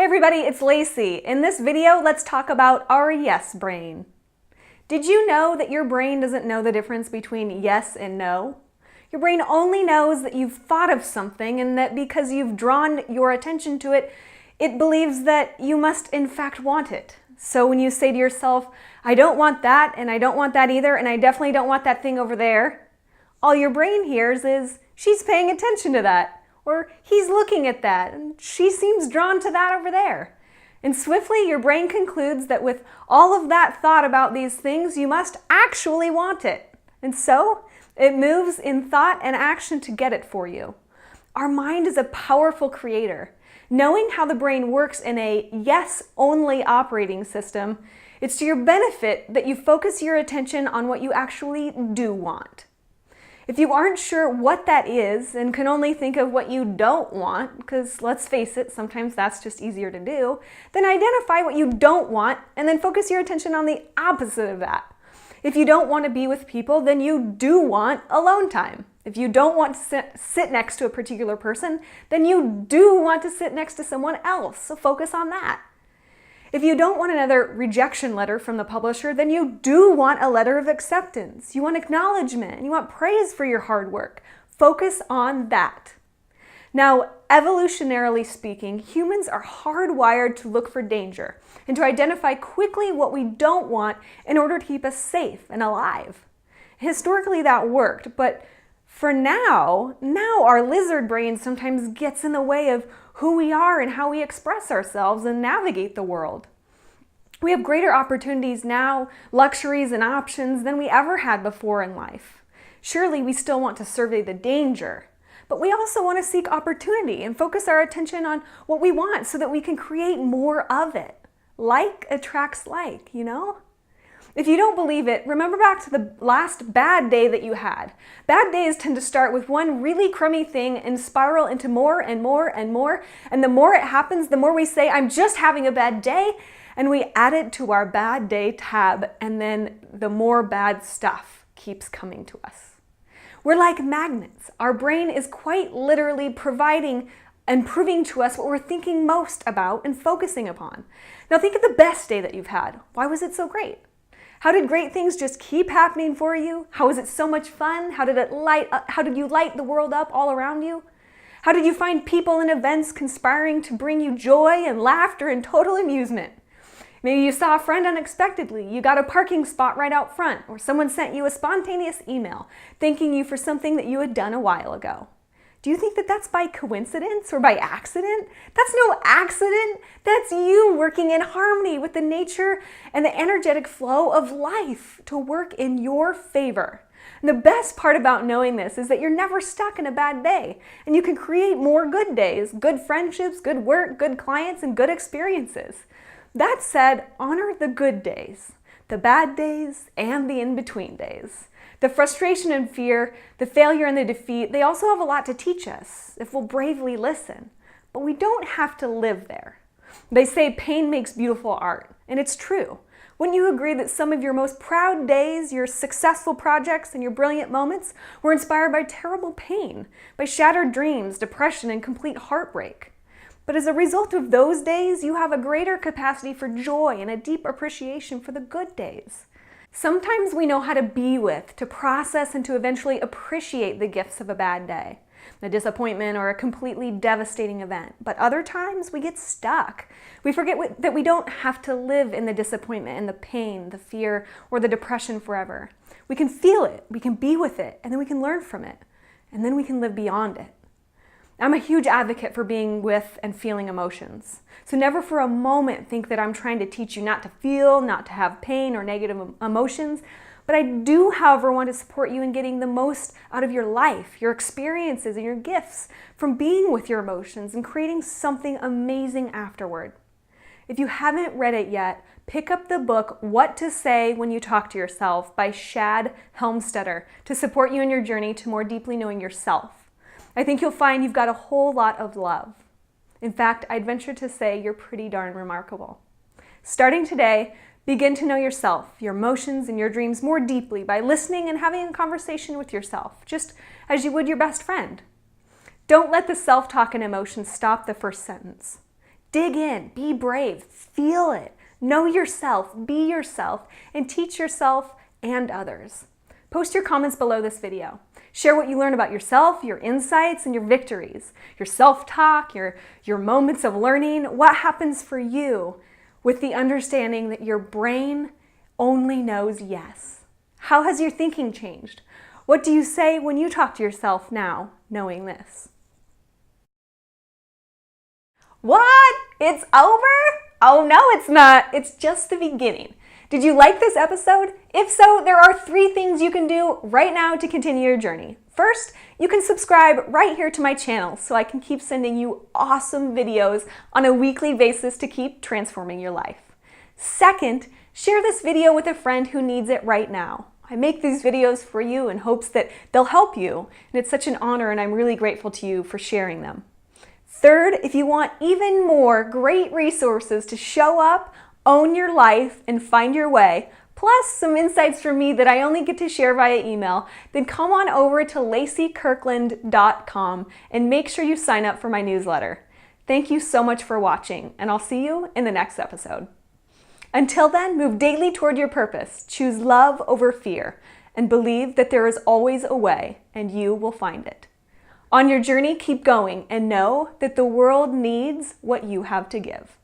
everybody, it's Lacy. In this video, let's talk about our yes brain. Did you know that your brain doesn't know the difference between yes and no? Your brain only knows that you've thought of something and that because you've drawn your attention to it, it believes that you must in fact want it. So when you say to yourself, I don't want that and I don't want that either and I definitely don't want that thing over there, all your brain hears is, she's paying attention to that. Or he's looking at that, and she seems drawn to that over there. And swiftly, your brain concludes that with all of that thought about these things, you must actually want it. And so, it moves in thought and action to get it for you. Our mind is a powerful creator. Knowing how the brain works in a yes-only operating system, it's to your benefit that you focus your attention on what you actually do want. If you aren't sure what that is and can only think of what you don't want, because let's face it, sometimes that's just easier to do, then identify what you don't want and then focus your attention on the opposite of that. If you don't want to be with people, then you do want alone time. If you don't want to sit next to a particular person, then you do want to sit next to someone else, so focus on that. If you don't want another rejection letter from the publisher, then you do want a letter of acceptance. You want acknowledgement, and you want praise for your hard work. Focus on that. Now, evolutionarily speaking, humans are hardwired to look for danger and to identify quickly what we don't want in order to keep us safe and alive. Historically, that worked, but for now our lizard brain sometimes gets in the way of who we are and how we express ourselves and navigate the world. We have greater opportunities now, luxuries and options than we ever had before in life. Surely we still want to survey the danger, but we also want to seek opportunity and focus our attention on what we want so that we can create more of it. Like attracts like, you know? If you don't believe it, remember back to the last bad day that you had. Bad days tend to start with one really crummy thing and spiral into more and more and more. And the more it happens, the more we say, I'm just having a bad day. And we add it to our bad day tab. And then the more bad stuff keeps coming to us. We're like magnets. Our brain is quite literally providing and proving to us what we're thinking most about and focusing upon. Now think of the best day that you've had. Why was it so great? How did great things just keep happening for you? How was it so much fun? How did you light the world up all around you? How did you find people and events conspiring to bring you joy and laughter and total amusement? Maybe you saw a friend unexpectedly, you got a parking spot right out front, or someone sent you a spontaneous email thanking you for something that you had done a while ago. Do you think that that's by coincidence or by accident? That's no accident. That's you working in harmony with the nature and the energetic flow of life to work in your favor. And the best part about knowing this is that you're never stuck in a bad day and you can create more good days, good friendships, good work, good clients, and good experiences. That said, honor the good days, the bad days, and the in-between days. The frustration and fear, the failure and the defeat, they also have a lot to teach us if we'll bravely listen. But we don't have to live there. They say pain makes beautiful art, and it's true. Wouldn't you agree that some of your most proud days, your successful projects, and your brilliant moments were inspired by terrible pain, by shattered dreams, depression, and complete heartbreak? But as a result of those days, you have a greater capacity for joy and a deep appreciation for the good days. Sometimes we know how to be with, to process, and to eventually appreciate the gifts of a bad day, a disappointment, or a completely devastating event. But other times we get stuck. We forget that we don't have to live in the disappointment and the pain, the fear, or the depression forever. We can feel it, we can be with it, and then we can learn from it, and then we can live beyond it. I'm a huge advocate for being with and feeling emotions. So never for a moment think that I'm trying to teach you not to feel, not to have pain or negative emotions. But I do, however, want to support you in getting the most out of your life, your experiences, and your gifts from being with your emotions and creating something amazing afterward. If you haven't read it yet, pick up the book What to Say When You Talk to Yourself by Shad Helmstetter to support you in your journey to more deeply knowing yourself. I think you'll find you've got a whole lot of love. In fact, I'd venture to say you're pretty darn remarkable. Starting today, begin to know yourself, your emotions, and your dreams more deeply by listening and having a conversation with yourself, just as you would your best friend. Don't let the self-talk and emotions stop the first sentence. Dig in, be brave, feel it. Know yourself, be yourself, and teach yourself and others. Post your comments below this video. Share what you learn about yourself, your insights, and your victories, your self-talk, your moments of learning, what happens for you with the understanding that your brain only knows yes. How has your thinking changed? What do you say when you talk to yourself now, knowing this? What? It's over? Oh no, it's not. It's just the beginning. Did you like this episode? If so, there are 3 things you can do right now to continue your journey. First, you can subscribe right here to my channel so I can keep sending you awesome videos on a weekly basis to keep transforming your life. Second, share this video with a friend who needs it right now. I make these videos for you in hopes that they'll help you, and it's such an honor, and I'm really grateful to you for sharing them. Third, if you want even more great resources to show up, own your life, and find your way, plus some insights from me that I only get to share via email, then come on over to lacykirkland.com and make sure you sign up for my newsletter. Thank you so much for watching, and I'll see you in the next episode. Until then, move daily toward your purpose, choose love over fear, and believe that there is always a way, and you will find it. On your journey, keep going and know that the world needs what you have to give.